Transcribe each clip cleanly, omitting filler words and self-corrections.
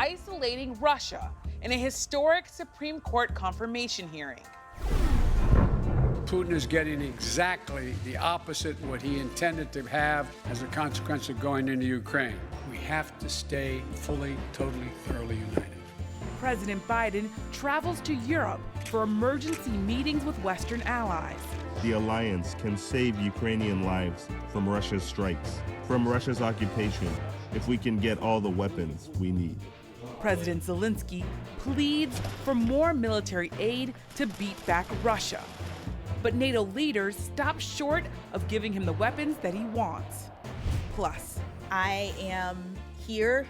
isolating Russia in a historic Supreme Court confirmation hearing. Putin is getting exactly the opposite what he intended to have as a consequence of going into Ukraine. We have to stay fully, totally, thoroughly united. President Biden travels to Europe for emergency meetings with Western allies. The alliance can save Ukrainian lives from Russia's strikes, from Russia's occupation, if we can get all the weapons we need. President Zelensky pleads for more military aid to beat back Russia. But NATO leaders stop short of giving him the weapons that he wants. Plus, I am here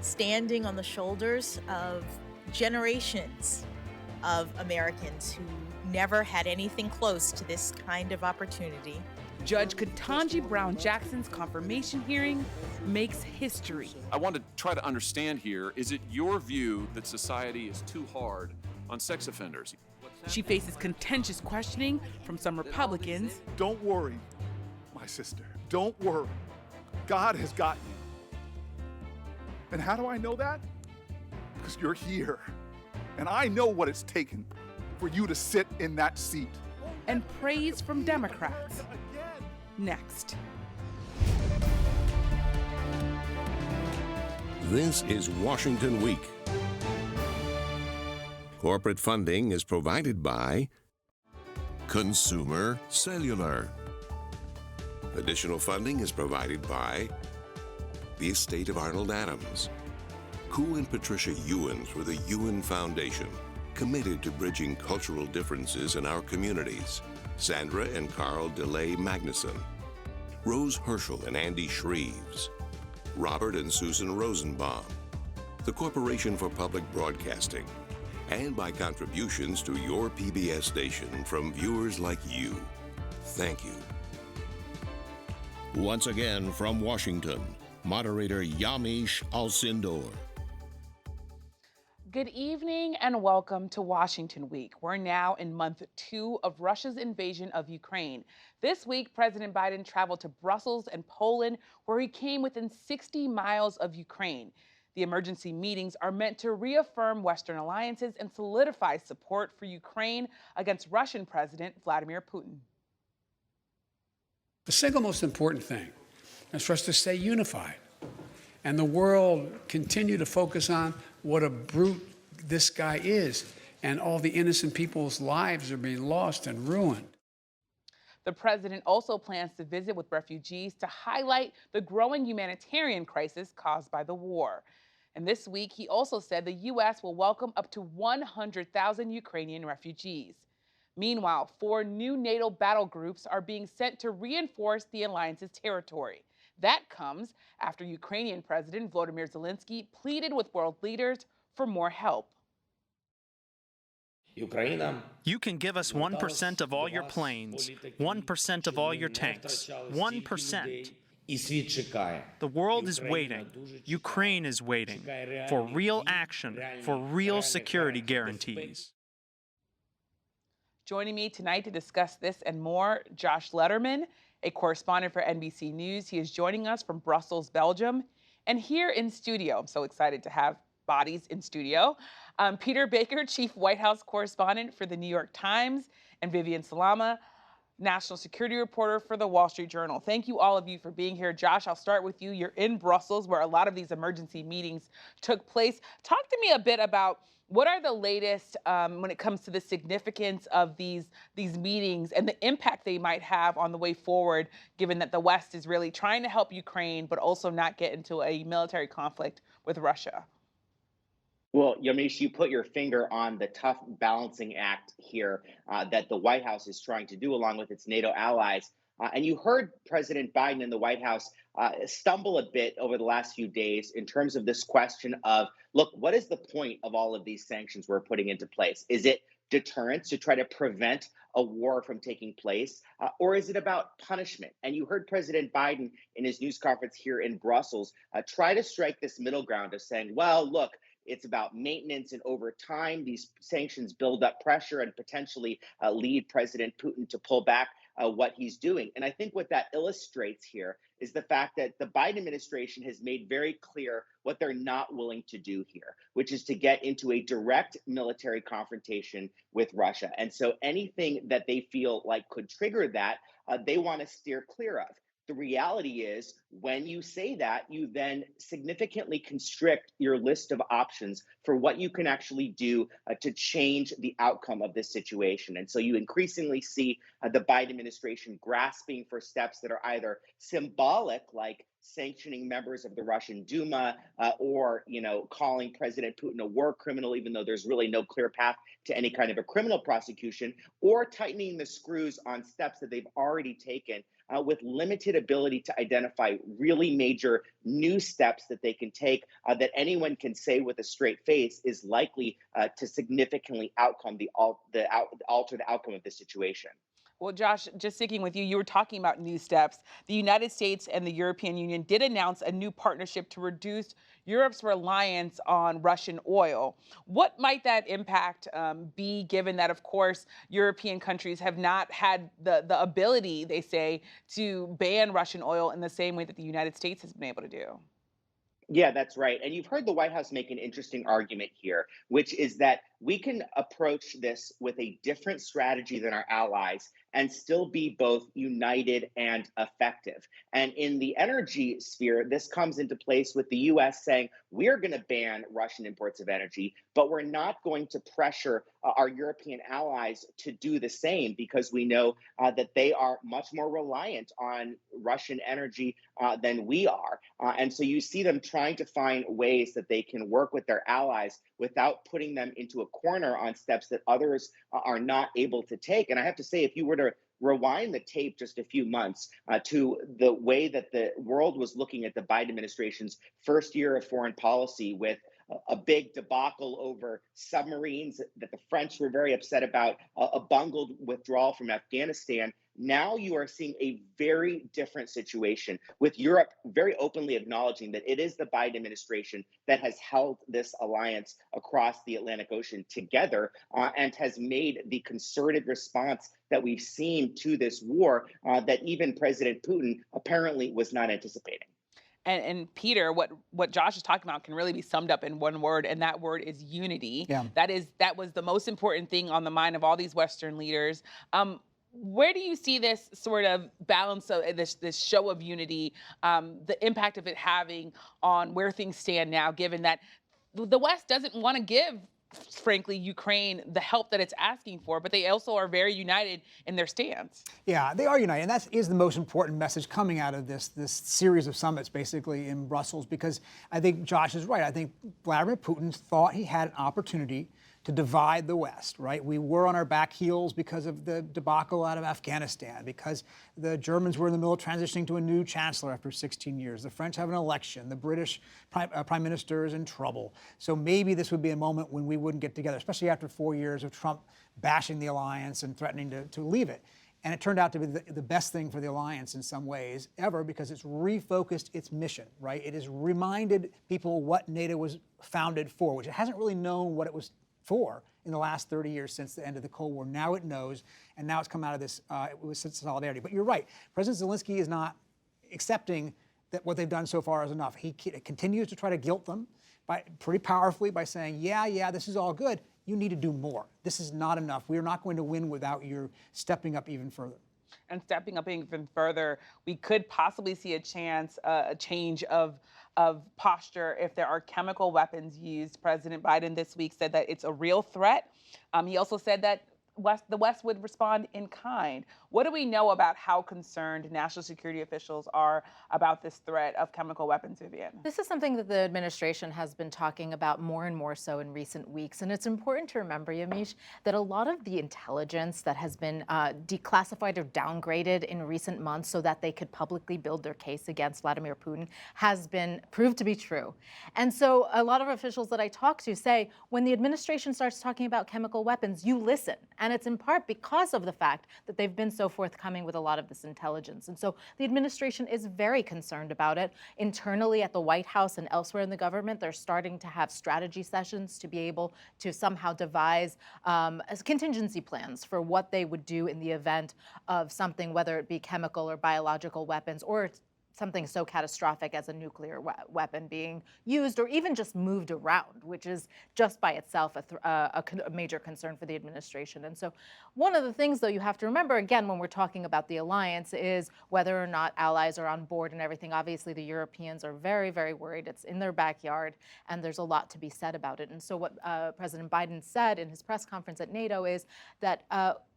standing on the shoulders of generations of Americans who never had anything close to this kind of opportunity. Judge Ketanji Brown Jackson's confirmation hearing makes history. I want to try to understand here, is it your view that society is too hard on sex offenders? She faces contentious questioning from some Republicans. Don't worry, my sister. Don't worry. God has got you. And how do I know that? Because you're here. And I know what it's taken for you to sit in that seat. And praise from Democrats. Next. This is Washington Week. Corporate funding is provided by Consumer Cellular. Additional funding is provided by the estate of Arnold Adams. Koo and Patricia YUEN through the YUEN Foundation, committed to bridging cultural differences in our communities. Sandra and Carl DeLay Magnuson. Rose HIRSCHEL and Andy SHREEVES. Robert and Susan Rosenbaum. The Corporation for Public Broadcasting. And by contributions to your PBS station from viewers like you. Thank you. Once again from Washington, moderator Yamiche Alcindor. Good evening and welcome to Washington Week. We're now in month 2 of Russia's invasion of Ukraine. This week, President Biden traveled to Brussels and Poland, where he came within 60 miles of Ukraine. The emergency meetings are meant to reaffirm Western alliances and solidify support for Ukraine against Russian President Vladimir Putin. The single most important thing is for us to stay unified and the world continue to focus on what a brute this guy is, and all the innocent people's lives are being lost and ruined. The president also plans to visit with refugees to highlight the growing humanitarian crisis caused by the war. And this week, he also said the U.S. will welcome up to 100,000 Ukrainian refugees. Meanwhile, 4 new NATO battle groups are being sent to reinforce the alliance's territory. That comes after Ukrainian President Volodymyr Zelensky pleaded with world leaders for more help. You can give us 1% of all your planes, 1% of all your tanks, 1%. The world is waiting, Ukraine is waiting for real action, for real security guarantees. Joining me tonight to discuss this and more, Josh Letterman, a correspondent for NBC News. He is joining us from Brussels, Belgium. And here in studio, I'm so excited to have bodies in studio, Peter Baker, Chief White House Correspondent for the New York Times, and Vivian Salama, National Security Reporter for the Wall Street Journal. Thank you, all of you, for being here. Josh, I'll start with you. You're in Brussels, where a lot of these emergency meetings took place. Talk to me a bit about what are the latest when it comes to the significance of these meetings and the impact they might have on the way forward, given that the West is really trying to help Ukraine, but also not get into a military conflict with Russia? Well, Yamiche, you put your finger on the tough balancing act here that the White House is trying to do along with its NATO allies. And you heard President Biden in the White House stumble a bit over the last few days in terms of this question of, look, what is the point of all of these sanctions we're putting into place? Is it deterrence to try to prevent a war from taking place? Or is it about punishment? And you heard President Biden in his news conference here in Brussels try to strike this middle ground of saying, well, look, it's about maintenance, and over time, these sanctions build up pressure and potentially lead President Putin to pull back. what he's doing. And I think what that illustrates here is the fact that the Biden administration has made very clear what they're not willing to do here, which is to get into a direct military confrontation with Russia. And so anything that they feel like could trigger that, they want to steer clear of. The reality is, when you say that, you then significantly constrict your list of options for what you can actually do to change the outcome of this situation. And so you increasingly see the Biden administration grasping for steps that are either symbolic, like sanctioning members of the Russian Duma, or calling President Putin a war criminal, even though there's really no clear path to any kind of a criminal prosecution, or tightening the screws on steps that they've already taken with limited ability to identify really major new steps that they can take that anyone can say with a straight face is likely to significantly alter the outcome of the situation. Well, Josh, just sticking with you, you were talking about new steps. The United States and the European Union did announce a new partnership to reduce Europe's reliance on Russian oil. What might that impact be, given that, of course, European countries have not had the ability, they say, to ban Russian oil in the same way that the United States has been able to do? Yeah, that's right. And you've heard the White House make an interesting argument here, which is that we can approach this with a different strategy than our allies and still be both united and effective. And in the energy sphere, this comes into place with the U.S. saying, we're going to ban Russian imports of energy, but we're not going to pressure our European allies to do the same, because we know that they are much more reliant on Russian energy than we are. And so you see them trying to find ways that they can work with their allies without putting them into a corner on steps that others are not able to take. And I have to say, if you were to rewind the tape just a few months to the way that the world was looking at the Biden administration's first year of foreign policy, with a big debacle over submarines that the French were very upset about, a bungled withdrawal from Afghanistan. Now you are seeing a very different situation, with Europe very openly acknowledging that it is the Biden administration that has held this alliance across the Atlantic Ocean together and has made the concerted response that we've seen to this war that even President Putin apparently was not anticipating. And Peter, what Josh is talking about can really be summed up in one word, and that word is unity. Yeah. That was the most important thing on the mind of all these Western leaders. Where do you see this sort of balance of this show of unity, the impact of it having on where things stand now, given that the West doesn't want to give, frankly, Ukraine the help that it's asking for, but they also are very united in their stance? Yeah, they are united, and that is the most important message coming out of this series of summits, basically, in Brussels, because I think Josh is right. I think Vladimir Putin thought he had an opportunity to divide the West, right? We were on our back heels because of the debacle out of Afghanistan, because the Germans were in the middle of transitioning to a new chancellor after 16 years. The French have an election. The British prime minister is in trouble. So maybe this would be a moment when we wouldn't get together, especially after 4 years of Trump bashing the alliance and threatening to leave it. And it turned out to be the best thing for the alliance in some ways ever, because it's refocused its mission, right? It has reminded people what NATO was founded for, which it hasn't really known what it was for in the last 30 years since the end of the Cold War. Now it knows, and now it's come out of this with solidarity. But you're right, President Zelensky is not accepting that what they've done so far is enough. He continues to try to guilt them pretty powerfully by saying, yeah, this is all good. You need to do more. This is not enough. We are not going to win without your stepping up even further. And stepping up even further, we could possibly see a change of posture if there are chemical weapons used. President Biden this week said that it's a real threat. He also said that the West would respond in kind. What do we know about how concerned national security officials are about this threat of chemical weapons, Vivian? This is something that the administration has been talking about more and more so in recent weeks. And it's important to remember, Yamiche, that a lot of the intelligence that has been declassified or downgraded in recent months so that they could publicly build their case against Vladimir Putin has been proved to be true. And so a lot of officials that I talk to say, when the administration starts talking about chemical weapons, you listen. And it's in part because of the fact that they've been so forthcoming with a lot of this intelligence. And so the administration is very concerned about it. Internally at the White House and elsewhere in the government, they're starting to have strategy sessions to be able to somehow devise contingency plans for what they would do in the event of something, whether it be chemical or biological weapons or something so catastrophic as a nuclear weapon being used or even just moved around, which is just by itself a major concern for the administration. And so one of the things, though, you have to remember, again, when we're talking about the alliance is whether or not allies are on board and everything. Obviously, the Europeans are very, very worried. It's in their backyard, and there's a lot to be said about it. And so what President Biden said in his press conference at NATO is that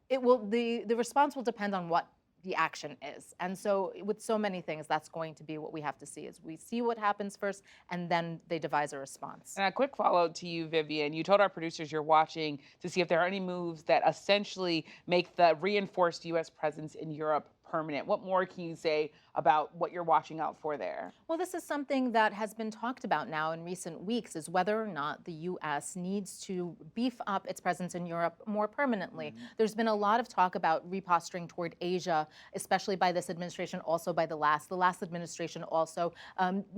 the response will depend on what the action is. And so with so many things, that's going to be what we have to see is we see what happens first and then they devise a response. And a quick follow to you, Vivian. You told our producers you're watching to see if there are any moves that essentially make the reinforced U.S. presence in Europe permanent. What more can you say about what you're watching out for there? Well, this is something that has been talked about now in recent weeks, is whether or not the U.S. needs to beef up its presence in Europe more permanently. There's been a lot of talk about reposturing toward Asia, especially by this administration, also by the last. The last administration also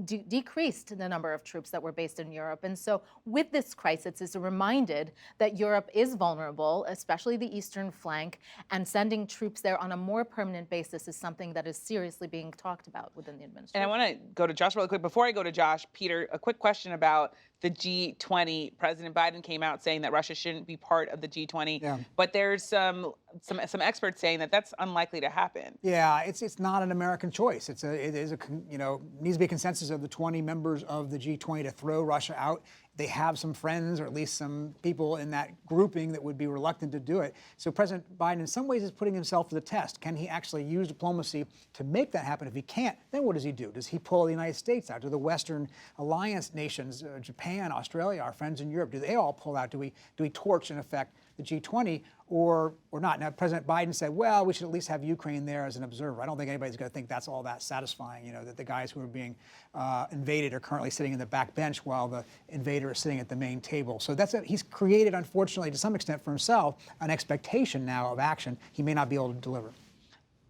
decreased the number of troops that were based in Europe. And so with this crisis, it's reminded that Europe is vulnerable, especially the eastern flank, and sending troops there on a more permanent basis is something that is seriously being talked about within the administration. And I want to go to Josh really quick. Before I go to Josh, Peter, a quick question about the G20. President Biden came out saying that Russia shouldn't be part of the G20, but there's some experts saying that that's unlikely to happen. Yeah, it's not an American choice. It is needs to be a consensus of the 20 members of the G20 to throw Russia out. They have some friends, or at least some people in that grouping that would be reluctant to do it. So President Biden, in some ways, is putting himself to the test. Can he actually use diplomacy to make that happen? If he can't, then what does he do? Does he pull the United States out? Do the Western alliance nations, Japan, Australia, our friends in Europe, do they all pull out? Do we torch, in effect, the G20 or not? Now, President Biden said, well, we should at least have Ukraine there as an observer. I don't think anybody's going to think that's all that satisfying, that the guys who are being invaded are currently sitting in the back bench while the invader is sitting at the main table. So he's created, unfortunately, to some extent for himself, an expectation now of action he may not be able to deliver.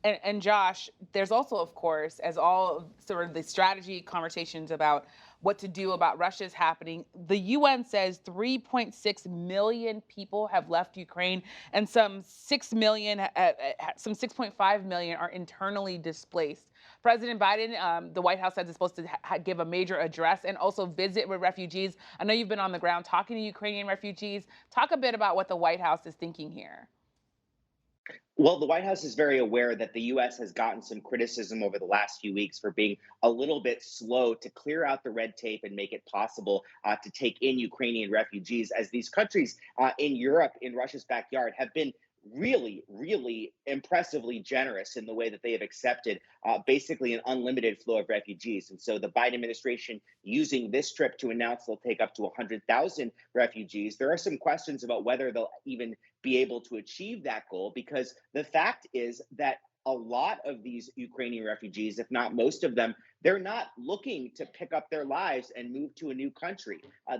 And Josh, there's also, of course, as all sort of the strategy conversations about what to do about Russia is happening, the UN says 3.6 million people have left Ukraine, and some 6.5 million are internally displaced. President Biden, the White House says, is supposed to give a major address and also visit with refugees. I know you've been on the ground talking to Ukrainian refugees. Talk a bit about what the White House is thinking here. Well, the White House is very aware that the U.S. has gotten some criticism over the last few weeks for being a little bit slow to clear out the red tape and make it possible to take in Ukrainian refugees, as these countries in Europe, in Russia's backyard, have been really, really impressively generous in the way that they have accepted basically an unlimited flow of refugees. And so the Biden administration using this trip to announce they'll take up to 100,000 refugees. There are some questions about whether they'll even be able to achieve that goal, because the fact is that a lot of these Ukrainian refugees, if not most of them, they're not looking to pick up their lives and move to a new country. A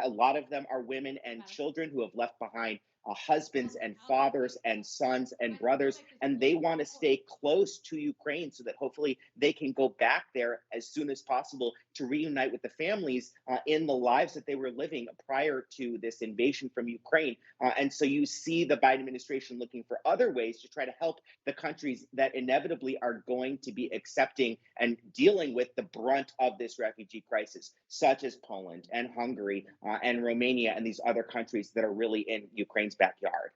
lot of them are women and children who have left behind husbands and fathers and sons and brothers, and they want to stay close to Ukraine so that hopefully they can go back there as soon as possible to reunite with the families in the lives that they were living prior to this invasion from Ukraine. And so you see the Biden administration looking for other ways to try to help the countries that inevitably are going to be accepting and dealing with the brunt of this refugee crisis, such as Poland and Hungary and Romania and these other countries that are really in Ukraine's backyard.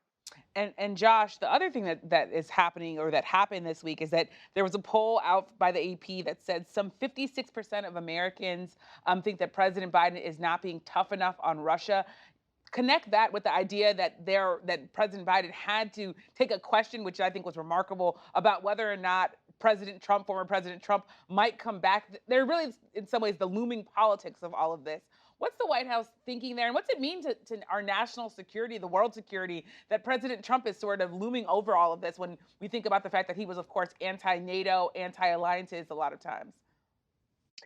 And Josh, the other thing that is happening, or that happened this week, is that there was a poll out by the AP that said some 56% of Americans think that President Biden is not being tough enough on Russia. Connect that with the idea that President Biden had to take a question, which I think was remarkable, about whether or not former President Trump might come back. They're really, in some ways, the looming politics of all of this. What's the White House thinking there? And what's it mean to our national security, the world security, that President Trump is sort of looming over all of this when we think about the fact that he was, of course, anti-NATO, anti-alliances a lot of times?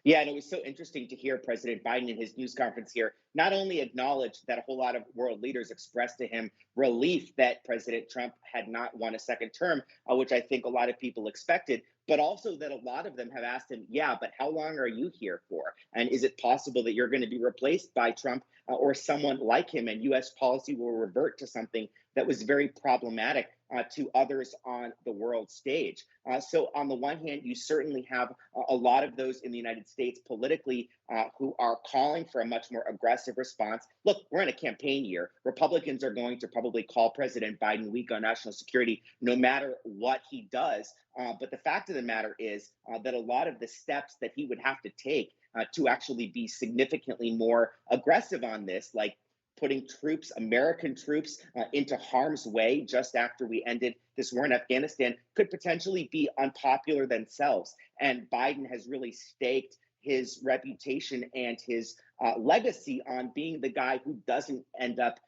Yeah, and it was so interesting to hear President Biden in his news conference here not only acknowledge that a whole lot of world leaders expressed to him relief that President Trump had not won a second term, which I think a lot of people expected, but also that a lot of them have asked him, yeah, but how long are you here for? And is it possible that you're going to be replaced by Trump or someone like him, and U.S. policy will revert to something that was very problematic to others on the world stage? So on the one hand, you certainly have a lot of those in the United States politically who are calling for a much more aggressive response. Look, we're in a campaign year. Republicans are going to probably call President Biden weak on national security no matter what he does. But the fact of the matter is that a lot of the steps that he would have to take to actually be significantly more aggressive on this, like putting troops, American troops, into harm's way just after we ended this war in Afghanistan, could potentially be unpopular themselves. And Biden has really staked his reputation and his legacy on being the guy who doesn't end up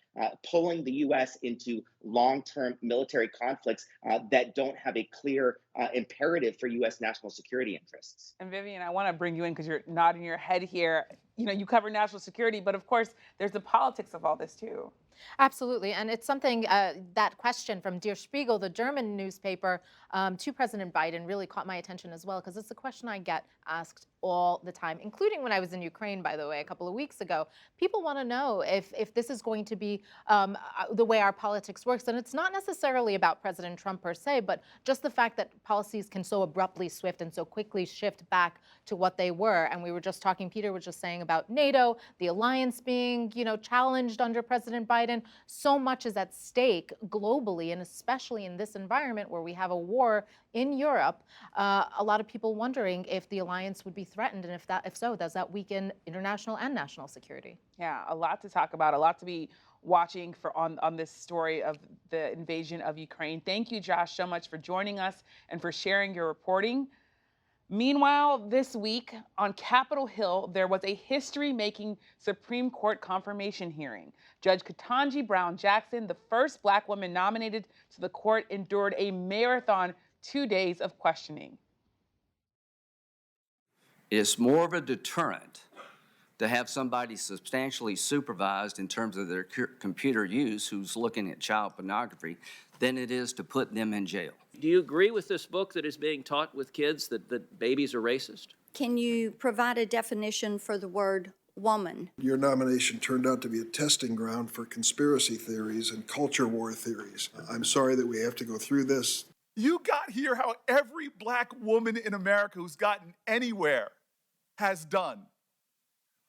pulling the U.S. into long-term military conflicts that don't have a clear imperative for U.S. national security interests. And Vivian, I want to bring you in because you're nodding your head here. You know, you cover national security, but of course, there's the politics of all this too. Absolutely, and it's something, that question from Der Spiegel, the German newspaper, to President Biden really caught my attention as well, because it's a question I get asked all the time, including when I was in Ukraine, by the way, a couple of weeks ago. People want to know if this is going to be the way our politics works, and it's not necessarily about President Trump per se, but just the fact that policies can so abruptly shift and so quickly shift back to what they were. And we were just talking, Peter was just saying about NATO, the alliance being, challenged under President Biden. So much is at stake globally, and especially in this environment where we have a war in Europe. A lot of people wondering if the alliance would be threatened, and if so, does that weaken international and national security? Yeah, a lot to talk about, a lot to be watching for on this story of the invasion of Ukraine. Thank you, Josh, so much for joining us and for sharing your reporting. Meanwhile, this week on Capitol Hill, there was a history-making Supreme Court confirmation hearing. Judge Ketanji Brown Jackson, the first Black woman nominated to the court, endured a marathon 2 days of questioning. It's more of a deterrent to have somebody substantially supervised in terms of their computer use who's looking at child pornography than it is to put them in jail. Do you agree with this book that is being taught with kids that babies are racist? Can you provide a definition for the word woman? Your nomination turned out to be a testing ground for conspiracy theories and culture war theories. I'm sorry that we have to go through this. You got here how every Black woman in America who's gotten anywhere has done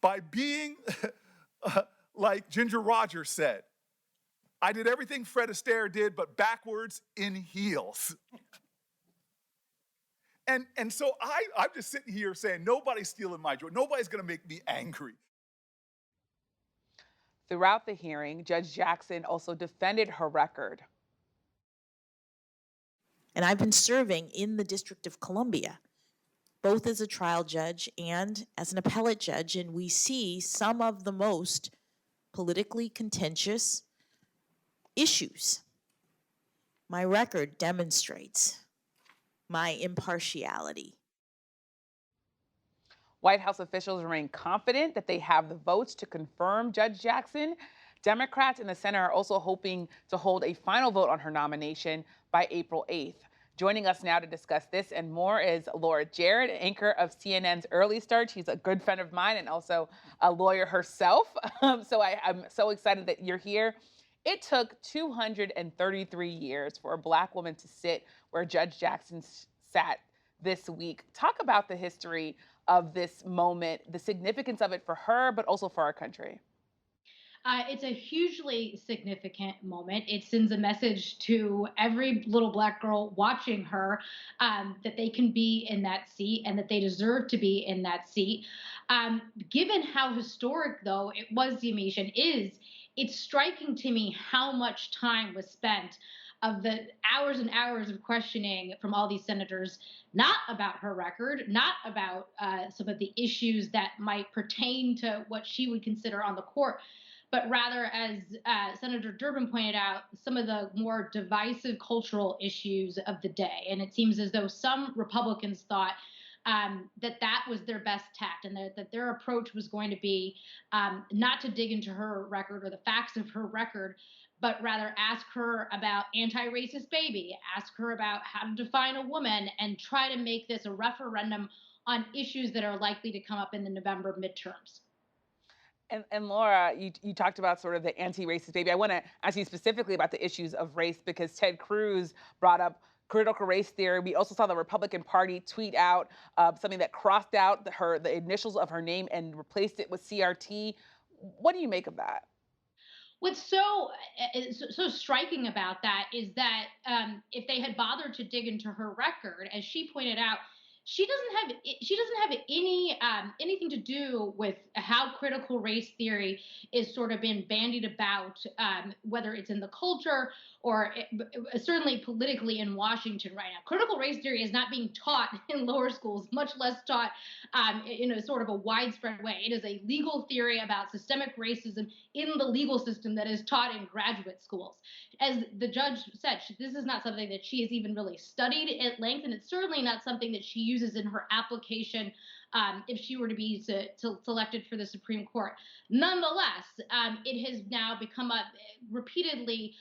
by being like Ginger Rogers said, I did everything Fred Astaire did, but backwards in heels. And so I'm just sitting here saying, nobody's stealing my joy. Nobody's going to make me angry. Throughout the hearing, Judge Jackson also defended her record. And I've been serving in the District of Columbia, both as a trial judge and as an appellate judge, and we see some of the most politically contentious issues. My record demonstrates my impartiality. White House officials remain confident that they have the votes to confirm Judge Jackson. Democrats in the Senate are also hoping to hold a final vote on her nomination by April 8th. Joining us now to discuss this and more is Laura Jarrett, anchor of CNN's Early Start. She's a good friend of mine and also a lawyer herself. So I'm so excited that you're here. It took 233 years for a Black woman to sit where Judge Jackson sat this week. Talk about the history of this moment, the significance of it for her, but also for our country. It's a hugely significant moment. It sends a message to every little Black girl watching her that they can be in that seat and that they deserve to be in that seat. Given how historic, though, it was, Yamiche, and is, it's striking to me how much time was spent of the hours and hours of questioning from all these senators, not about her record, not about some of the issues that might pertain to what she would consider on the court, but rather, as Senator Durbin pointed out, some of the more divisive cultural issues of the day. And it seems as though some Republicans thought that was their best tact, and that their approach was going to be not to dig into her record or the facts of her record, but rather ask her about anti-racist baby, ask her about how to define a woman, and try to make this a referendum on issues that are likely to come up in the November midterms. And Laura, you talked about sort of the anti-racist baby. I want to ask you specifically about the issues of race because Ted Cruz brought up critical race theory. We also saw the Republican Party tweet out something that crossed out the initials of her name and replaced it with CRT. What do you make of that? What's so striking about that is that if they had bothered to dig into her record, as she pointed out, she doesn't have anything to do with how critical race theory is sort of been bandied about, whether it's in the culture or certainly politically in Washington right now. Critical race theory is not being taught in lower schools, much less taught in a sort of a widespread way. It is a legal theory about systemic racism in the legal system that is taught in graduate schools. As the judge said, this is not something that she has even really studied at length, and it's certainly not something that she uses in her application if she were to be selected for the Supreme Court. Nonetheless, it has now become up repeatedly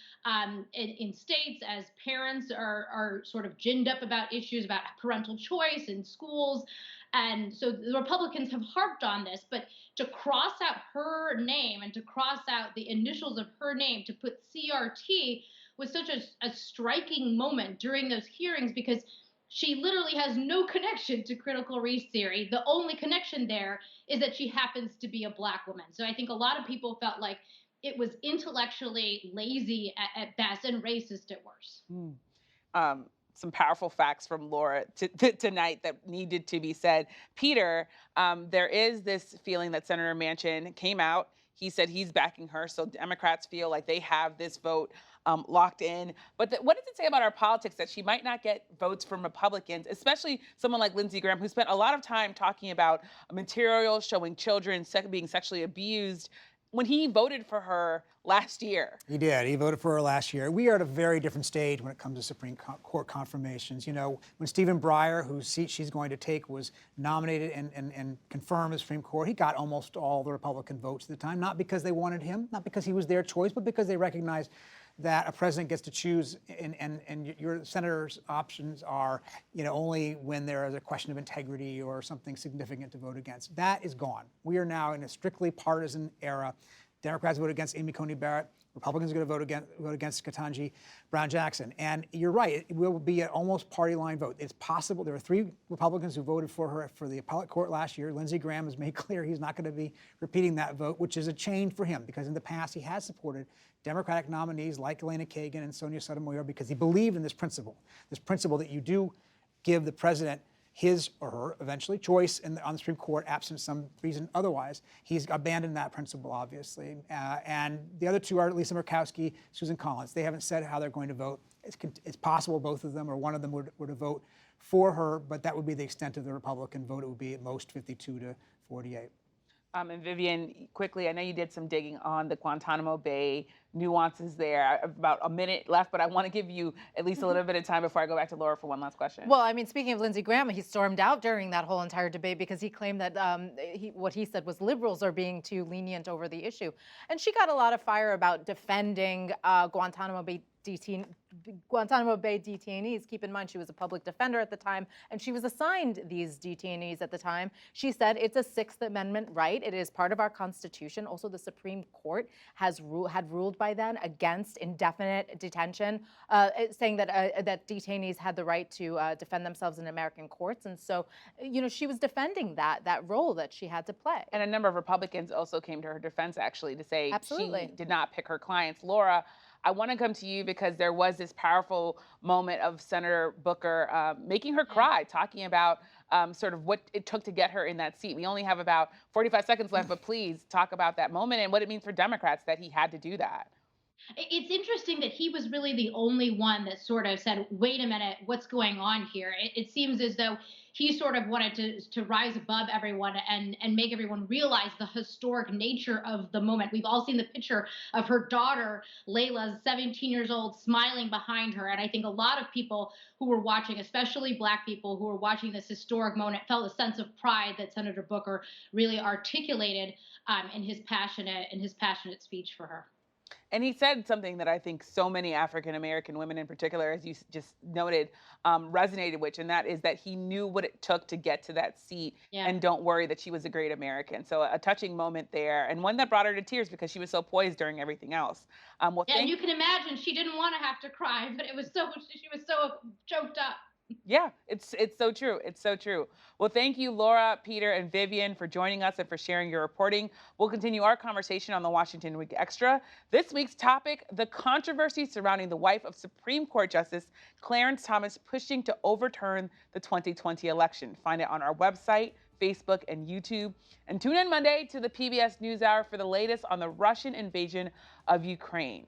in states as parents are sort of ginned up about issues about parental choice in schools. And so the Republicans have harped on this, but to cross out her name and to cross out the initials of her name to put CRT was such a striking moment during those hearings because she literally has no connection to critical race theory. The only connection there is that she happens to be a Black woman. So I think a lot of people felt like it was intellectually lazy at best and racist at worst. Some powerful facts from Laura tonight that needed to be said. Peter, there is this feeling that Senator Manchin came out. He said he's backing her, so Democrats feel like they have this vote locked in. But what does it say about our politics that she might not get votes from Republicans, especially someone like Lindsey Graham, who spent a lot of time talking about material showing children being sexually abused when he voted for her last year? He did. He voted for her last year. We are at a very different stage when it comes to Supreme Court confirmations. You know, when Stephen Breyer, whose seat she's going to take, was nominated and confirmed as Supreme Court, he got almost all the Republican votes at the time, not because they wanted him, not because he was their choice, but because they recognized that a president gets to choose and your senator's options are, you know, only when there is a question of integrity or something significant to vote against. That is gone. We are now in a strictly partisan era. Democrats vote against Amy Coney Barrett. Republicans are going to vote against Ketanji Brown Jackson. And you're right, it will be an almost party line vote. It's possible. There are 3 Republicans who voted for her for the appellate court last year. Lindsey Graham has made clear he's not going to be repeating that vote, which is a change for him because in the past he has supported Democratic nominees like Elena Kagan and Sonia Sotomayor because he believed in this principle that you do give the president his or her eventually choice on the Supreme Court, absent some reason otherwise. He's abandoned that principle, obviously. And the other 2 are Lisa Murkowski, Susan Collins. They haven't said how they're going to vote. It's possible both of them or one of them were to vote for her, but that would be the extent of the Republican vote. It would be at most 52 to 48. And Vivian, quickly, I know you did some digging on the Guantanamo Bay nuances there. About a minute left, but I want to give you at least a little bit of time before I go back to Laura for one last question. Well, I mean, speaking of Lindsey Graham, he stormed out during that whole entire debate because he claimed that what he said was liberals are being too lenient over the issue. And she got a lot of fire about defending Guantanamo Bay detainees. Keep in mind, she was a public defender at the time, and she was assigned these detainees at the time. She said it's a 6th Amendment right. It is part of our Constitution. Also, the Supreme Court had ruled by then against indefinite detention, saying that detainees had the right to defend themselves in American courts. And so, you know, she was defending that role that she had to play. And a number of Republicans also came to her defense, actually, to say Absolutely. she did not pick her clients. Laura, I want to come to you because there was this powerful moment of Senator Booker making her cry, talking about sort of what it took to get her in that seat. We only have about 45 seconds left, but please talk about that moment and what it means for Democrats that he had to do that. It's interesting that he was really the only one that sort of said, wait a minute, what's going on here? It seems as though he sort of wanted to rise above everyone and make everyone realize the historic nature of the moment. We've all seen the picture of her daughter, Layla, 17 years old, smiling behind her. And I think a lot of people who were watching, especially Black people who were watching this historic moment, felt a sense of pride that Senator Booker really articulated in his passionate speech for her. And he said something that I think so many African American women in particular, as you just noted, resonated with, and that is that he knew what it took to get to that seat. Yeah. And don't worry that she was a great American. So a touching moment there, and one that brought her to tears because she was so poised during everything else. Yeah, and you can imagine she didn't want to have to cry, but she was so choked up. Yeah, it's so true. It's so true. Well, thank you, Laura, Peter, and Vivian for joining us and for sharing your reporting. We'll continue our conversation on the Washington Week Extra. This week's topic, the controversy surrounding the wife of Supreme Court Justice Clarence Thomas pushing to overturn the 2020 election. Find it on our website, Facebook, and YouTube. And tune in Monday to the PBS NewsHour for the latest on the Russian invasion of Ukraine.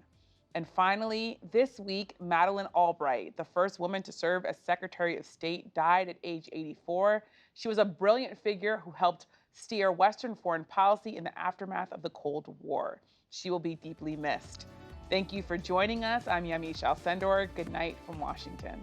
And finally, this week, Madeleine Albright, the first woman to serve as Secretary of State, died at age 84. She was a brilliant figure who helped steer Western foreign policy in the aftermath of the Cold War. She will be deeply missed. Thank you for joining us. I'm Yamiche Alcindor. Good night from Washington.